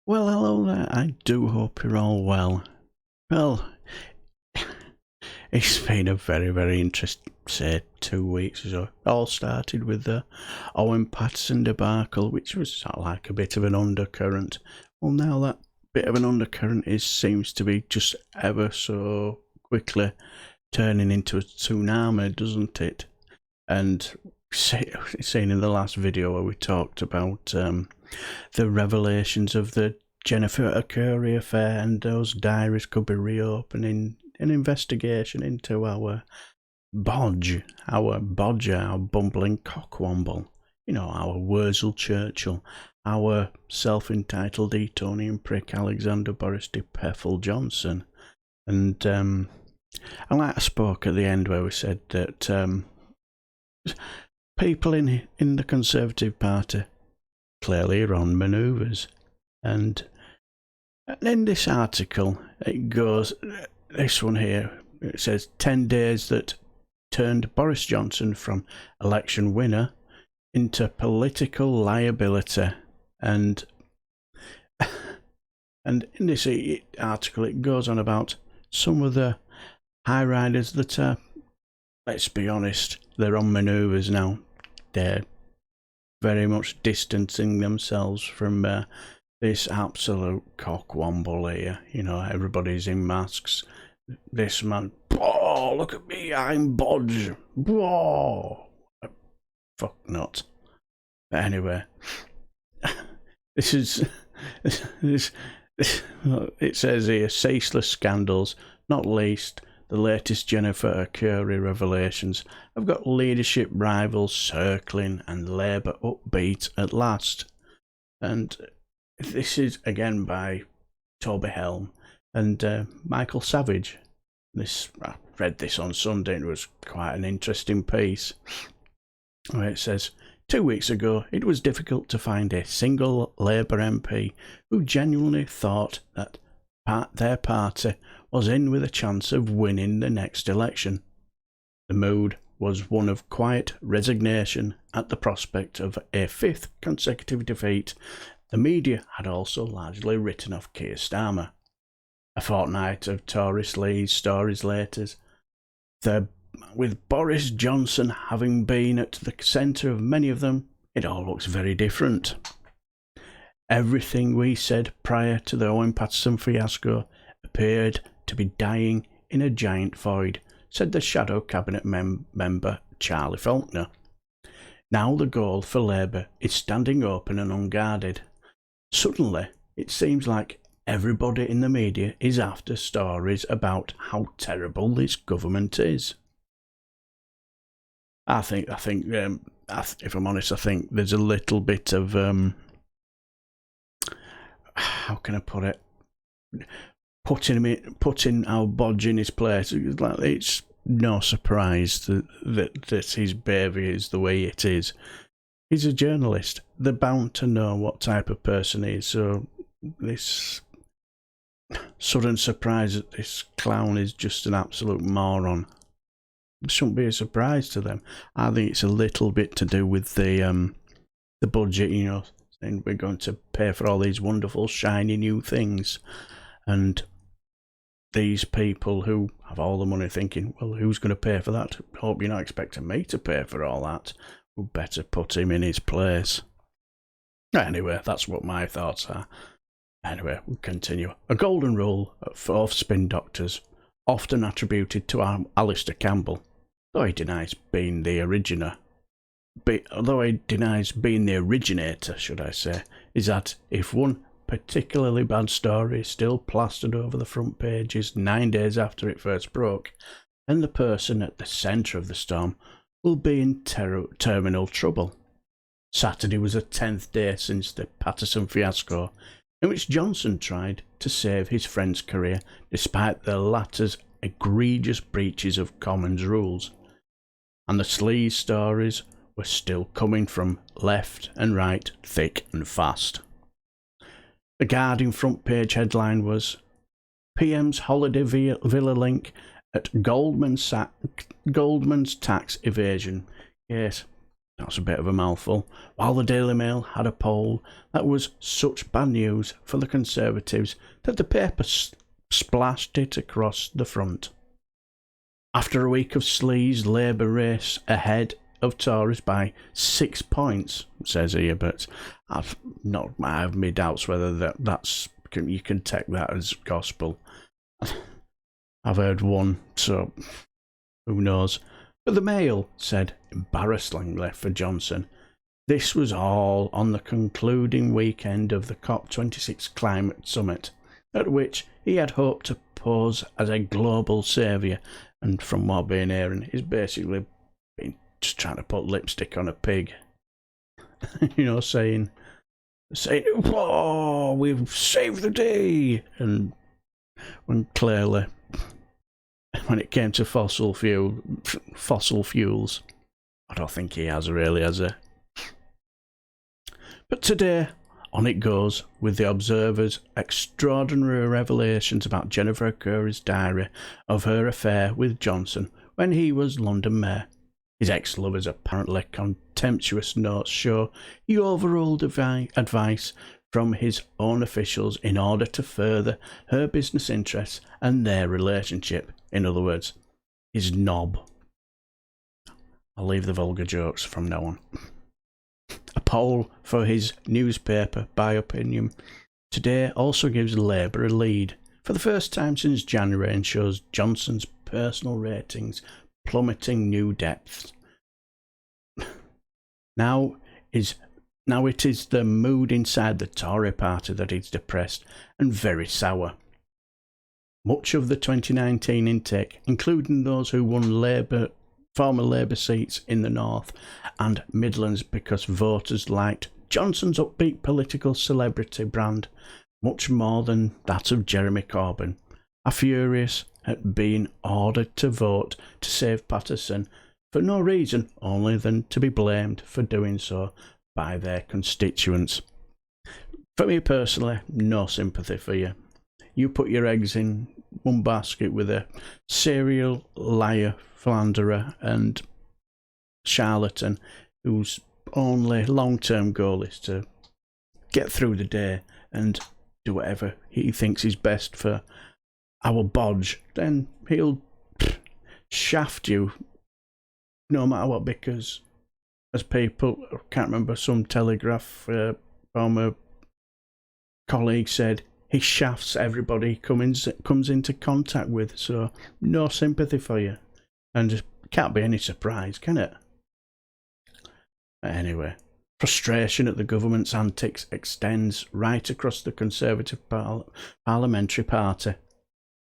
Well, hello there. I do hope you're all well. Well, it's been a very, very interesting, say, 2 weeks or so. It all started with the Owen Paterson debacle, which was sort of like a bit of an undercurrent. Well, now that bit of an undercurrent seems to be just ever so quickly turning into a tsunami, doesn't it? And seen in the last video where we talked about the revelations of the Jennifer Curry affair, and those diaries could be reopening an investigation into our bodger, our bumbling cockwomble, our Wurzel Churchill, our self-entitled Etonian prick Alexander Boris Johnson. And I like I spoke at the end where we said that people in the Conservative Party clearly are on manoeuvres. And in this article, it goes, this one here, it says 10 days that turned Boris Johnson from election winner into political liability. And in this article, it goes on about some of the high riders that are, let's be honest, they're on manoeuvres now. They're very much distancing themselves from this absolute cockwomble here. Everybody's in masks. This man, oh, look at me, I'm Bodge. Oh, fuck not. But anyway, this is, it says here, ceaseless scandals, not least the latest Jennifer Curry revelations, have got leadership rivals circling and Labour upbeat at last. And this is again by Toby Helm and Michael Savage. I read this on Sunday and it was quite an interesting piece. Where it says, 2 weeks ago it was difficult to find a single Labour MP who genuinely thought that their party was in with a chance of winning the next election. The mood was one of quiet resignation at the prospect of a fifth consecutive defeat. The media had also largely written off Keir Starmer. A fortnight of Tory stories later, with Boris Johnson having been at the centre of many of them, it all looks very different. Everything we said prior to the Owen Paterson fiasco appeared to be dying in a giant void, said the shadow cabinet member Charlie Faulkner. Now the goal for Labour is standing open and unguarded. Suddenly, it seems like everybody in the media is after stories about how terrible this government is. I think, if I'm honest, I think there's a little bit of, how can I put it? Putting our bodge in his place. It's no surprise that his behaviour is the way it is. He's a journalist. They're bound to know what type of person he is. So this sudden surprise that this clown is just an absolute moron shouldn't be a surprise to them. I think it's a little bit to do with the budget, saying we're going to pay for all these wonderful shiny new things, and these people who have all the money thinking, well, who's going to pay for that? Hope you're not expecting me to pay for all that. We better put him in his place. Anyway, that's what my thoughts are. Anyway, we'll continue. A golden rule of fourth spin doctors, often attributed to Alistair Campbell, though he denies being the originator, should I say, is that if one particularly bad story is still plastered over the front pages 9 days after it first broke, then the person at the centre of the storm will be in terminal trouble. Saturday was the 10th day since the Paterson fiasco, in which Johnson tried to save his friend's career despite the latter's egregious breaches of Commons rules. And the sleaze stories were still coming from left and right, thick and fast. The Guardian front page headline was, PM's holiday villa link at Goldman's tax evasion. Yes, That's a bit of a mouthful. While the Daily Mail had a poll that was such bad news for the Conservatives that the paper splashed it across the front. After a week of sleaze, Labour race ahead of Tories by 6 points, says here, but I have my doubts whether that's you can take that as gospel. I've heard one, so who knows. But the Mail said, embarrassingly for Johnson, this was all on the concluding weekend of the COP26 climate summit, at which he had hoped to pose as a global saviour, and from what I've been hearing, he's basically been just trying to put lipstick on a pig. You know, saying, "Whoa, we've saved the day," and when clearly, when it came to fossil fuels, I don't think he has really, has he? But today, on it goes with the Observer's extraordinary revelations about Jennifer Curry's diary of her affair with Johnson when he was London Mayor. His ex-lover's apparently contemptuous notes show he overruled advice from his own officials in order to further her business interests and their relationship. In other words, his knob. I'll leave the vulgar jokes from now on. A poll for his newspaper, By Opinion, today also gives Labour a lead for the first time since January and shows Johnson's personal ratings plummeting new depths. Now it is the mood inside the Tory party that is depressed and very sour. Much of the 2019 intake, including those who won former Labour seats in the North and Midlands because voters liked Johnson's upbeat political celebrity brand much more than that of Jeremy Corbyn, are furious at being ordered to vote to save Patterson for no reason only than to be blamed for doing so by their constituents. For me personally, no sympathy for you. You put your eggs in one basket with a serial liar, philanderer and charlatan whose only long-term goal is to get through the day and do whatever he thinks is best for our bodge, then he'll shaft you no matter what, because as people, I can't remember, some Telegraph former colleague said, he shafts everybody he comes into contact with, so no sympathy for you. And it can't be any surprise, can it? Anyway, frustration at the government's antics extends right across the Conservative parliamentary party.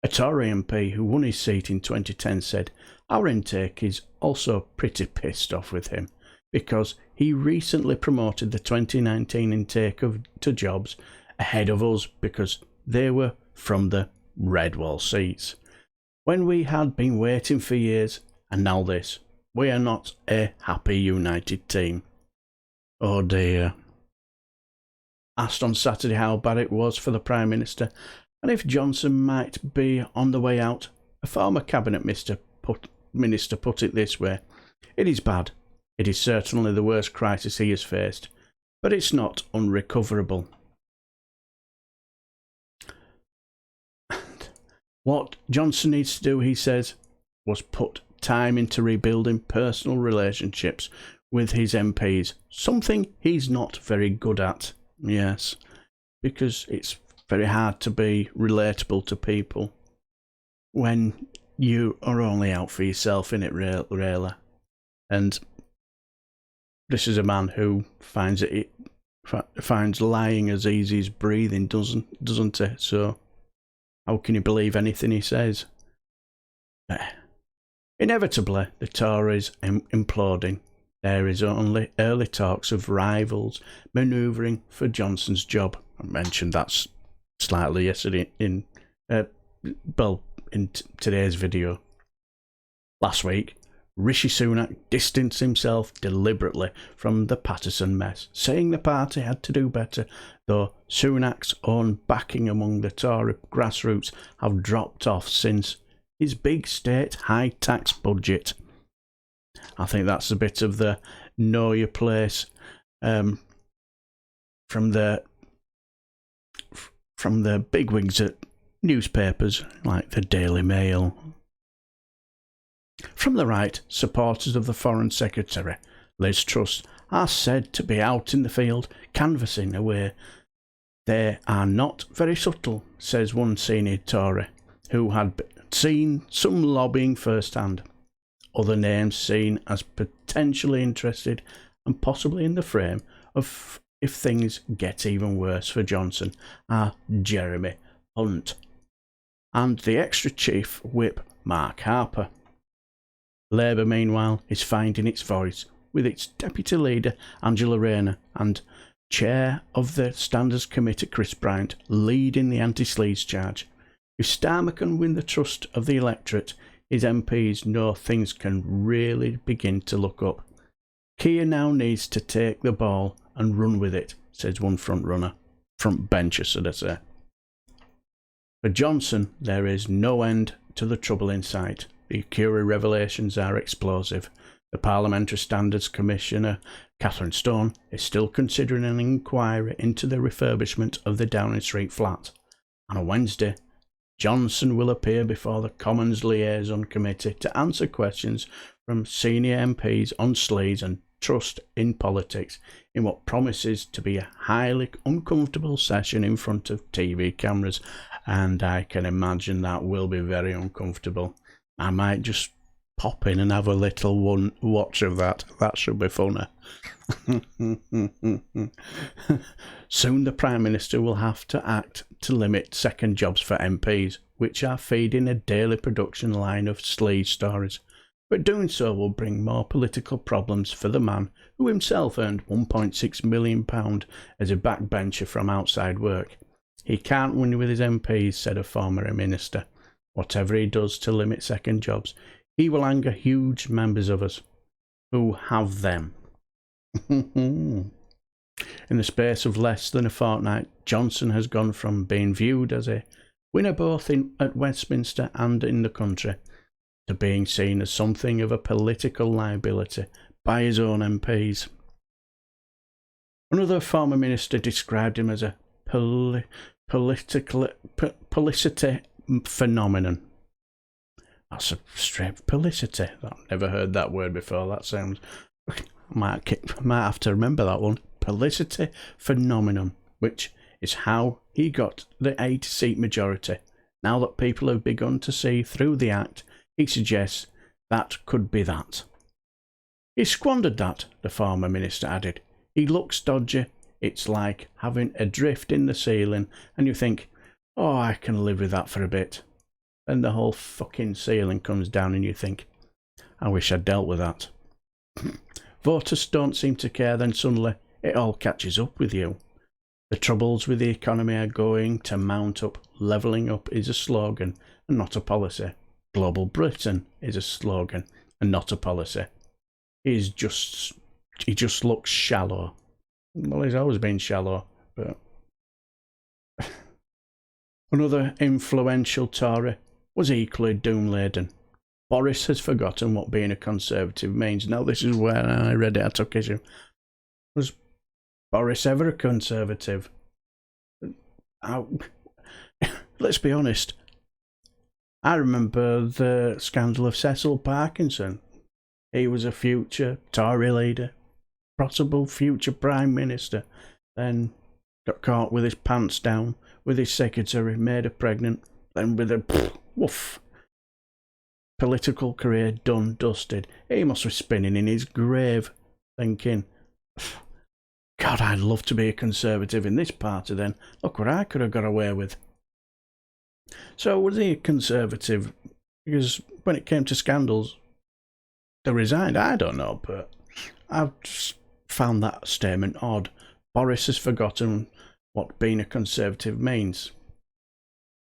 A Tory MP who won his seat in 2010 said, our intake is also pretty pissed off with him because he recently promoted the 2019 intake to jobs ahead of us because they were from the red wall seats. When we had been waiting for years, and now this, we are not a happy united team. Oh dear. Asked on Saturday how bad it was for the Prime Minister and if Johnson might be on the way out, a former Cabinet Minister put it this way: it is bad. It is certainly the worst crisis he has faced, but it's not unrecoverable. What Johnson needs to do, he says, was put time into rebuilding personal relationships with his MPs, something he's not very good at. Yes, because it's very hard to be relatable to people when you are only out for yourself, innit, really? And this is a man who finds lying as easy as breathing, doesn't he? So how can you believe anything he says? Inevitably, the Tories imploding. There is only early talks of rivals manoeuvring for Johnson's job. I mentioned that slightly yesterday in today's video. Last week, Rishi Sunak distanced himself deliberately from the Patterson mess, saying the party had to do better, though Sunak's own backing among the Tory grassroots have dropped off since his big state high tax budget. I think that's a bit of the know your place from the bigwigs at newspapers like the Daily Mail. From the right, supporters of the Foreign Secretary, Liz Truss, are said to be out in the field canvassing away. They are not very subtle, says one senior Tory, who had seen some lobbying firsthand. Other names seen as potentially interested and possibly in the frame of if things get even worse for Johnson are Jeremy Hunt and the extra chief whip Mark Harper. Labour, meanwhile, is finding its voice with its deputy leader Angela Rayner and chair of the Standards Committee Chris Bryant leading the anti-sleaze charge. If Starmer can win the trust of the electorate, his MPs know things can really begin to look up. Keir now needs to take the ball and run with it, says one front bencher, should I say. For Johnson, there is no end to the trouble in sight. The Curie revelations are explosive. The Parliamentary Standards Commissioner, Catherine Stone, is still considering an inquiry into the refurbishment of the Downing Street flat. On a Wednesday, Johnson will appear before the Commons Liaison Committee to answer questions from senior MPs on sleaze and trust in politics in what promises to be a highly uncomfortable session in front of TV cameras, and I can imagine that will be very uncomfortable. I might just pop in and have a little watch of that. That should be funny. Soon the Prime Minister will have to act to limit second jobs for MPs, which are feeding a daily production line of sleaze stories. But doing so will bring more political problems for the man who himself earned £1.6 million as a backbencher from outside work. He can't win with his MPs, said a former minister. Whatever he does to limit second jobs, he will anger huge members of us who have them. In the space of less than a fortnight, Johnson has gone from being viewed as a winner both at Westminster and in the country to being seen as something of a political liability by his own MPs. Another former minister described him as a publicity phenomenon. That's a straight publicity. I've never heard that word before. That sounds... might have to remember that one. Publicity phenomenon, which is how he got the 80-seat majority. Now that people have begun to see through the act, he suggests that could be that. He squandered that, the former minister added. He looks dodgy. It's like having a drift in the ceiling and you think, oh, I can live with that for a bit. Then the whole fucking ceiling comes down and you think, I wish I'd dealt with that. Voters don't seem to care, then suddenly it all catches up with you. The troubles with the economy are going to mount up. Levelling up is a slogan and not a policy. Global Britain is a slogan and not a policy. He just looks shallow. Well, he's always been shallow, but... Another influential Tory was equally doom-laden. Boris has forgotten what being a Conservative means. Now, this is where I read it, I took issue. Was Boris ever a Conservative? Let's be honest. I remember the scandal of Cecil Parkinson. He was a future Tory leader, possible future Prime Minister, then got caught with his pants down, with his secretary, made her pregnant, then with a woof. Political career done, dusted. He must be spinning in his grave, thinking, God, I'd love to be a Conservative in this party then. Look what I could have got away with. So was he a Conservative? Because when it came to scandals, they resigned. I don't know, but I've just found that statement odd. Boris has forgotten what being a Conservative means.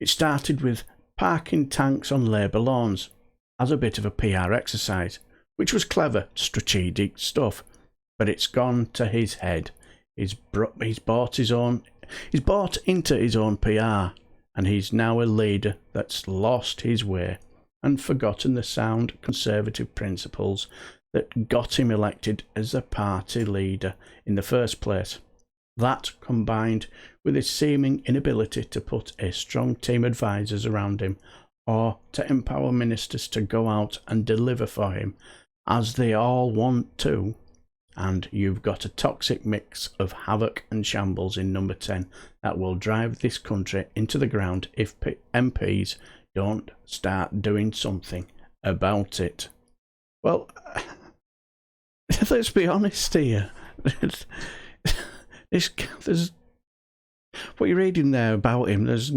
It started with parking tanks on Labour lawns as a bit of a PR exercise, which was clever, strategic stuff, but it's gone to his head. He's bought into his own PR, and he's now a leader that's lost his way and forgotten the sound Conservative principles that got him elected as a party leader in the first place. That, combined with his seeming inability to put a strong team of advisors around him, or to empower ministers to go out and deliver for him, as they all want to, and you've got a toxic mix of havoc and shambles in number 10 that will drive this country into the ground if MPs don't start doing something about it. Well, let's be honest here. There's what you're reading there about him, there's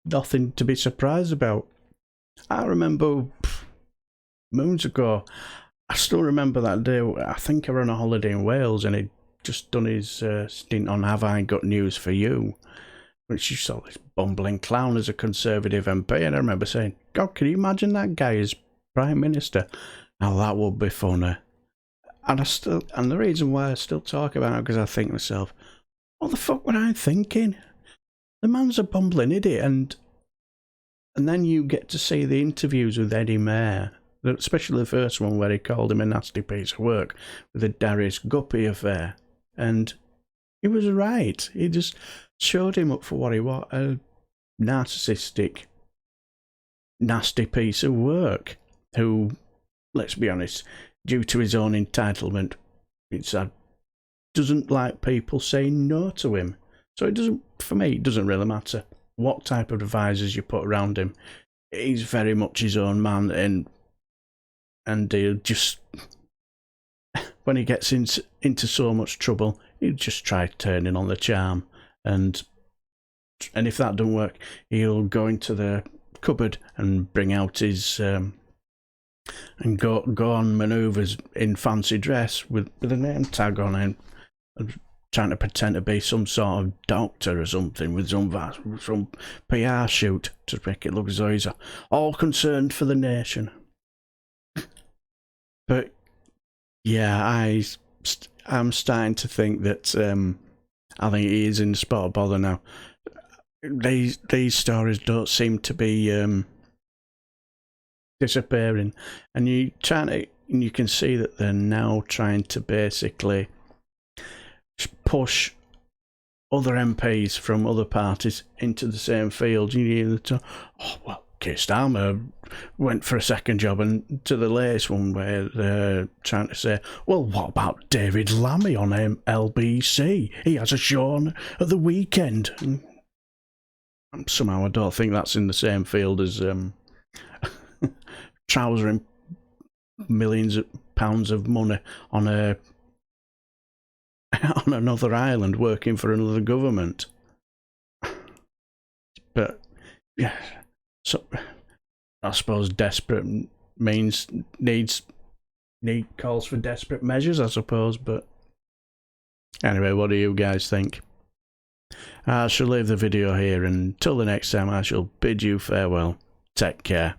nothing to be surprised about. I remember moons ago, I still remember that day, I think I were on a holiday in Wales and he'd just done his stint on Have I Got News For You, which you saw this bumbling clown as a Conservative MP, and I remember saying, God, can you imagine that guy as Prime Minister? Now that would be funny. And the reason why I still talk about it, because I think to myself, what the fuck were I thinking? The man's a bumbling idiot, and then you get to see the interviews with Eddie Mair, especially the first one where he called him a nasty piece of work with the Darius Guppy affair, and he was right. He just showed him up for what he was, a narcissistic, nasty piece of work who, let's be honest, due to his own entitlement, doesn't like people saying no to him. So it doesn't, for me, it doesn't really matter what type of advisors you put around him. He's very much his own man, and he'll just, when he gets into so much trouble, he'll just try turning on the charm, and if that doesn't work, he'll go into the cupboard and bring out his and go on manoeuvres in fancy dress with a name tag on him, and trying to pretend to be some sort of doctor or something with some PR shoot to make it look as though he's all concerned for the nation. But yeah, I'm starting to think that I think he is in the spot of bother now. These stories don't seem to be disappearing, and you can see that they're now trying to basically push other MPs from other parties into the same field. Keir Starmer went for a second job, and to the latest one where they're trying to say, well, what about David Lammy on LBC? He has a show on at the weekend. And somehow I don't think that's in the same field as trousering millions of pounds of money on another island working for another government. But yeah, so I suppose desperate calls for desperate measures, I suppose. But anyway, what do you guys think? I shall leave the video here, and until the next time I shall bid you farewell. Take care.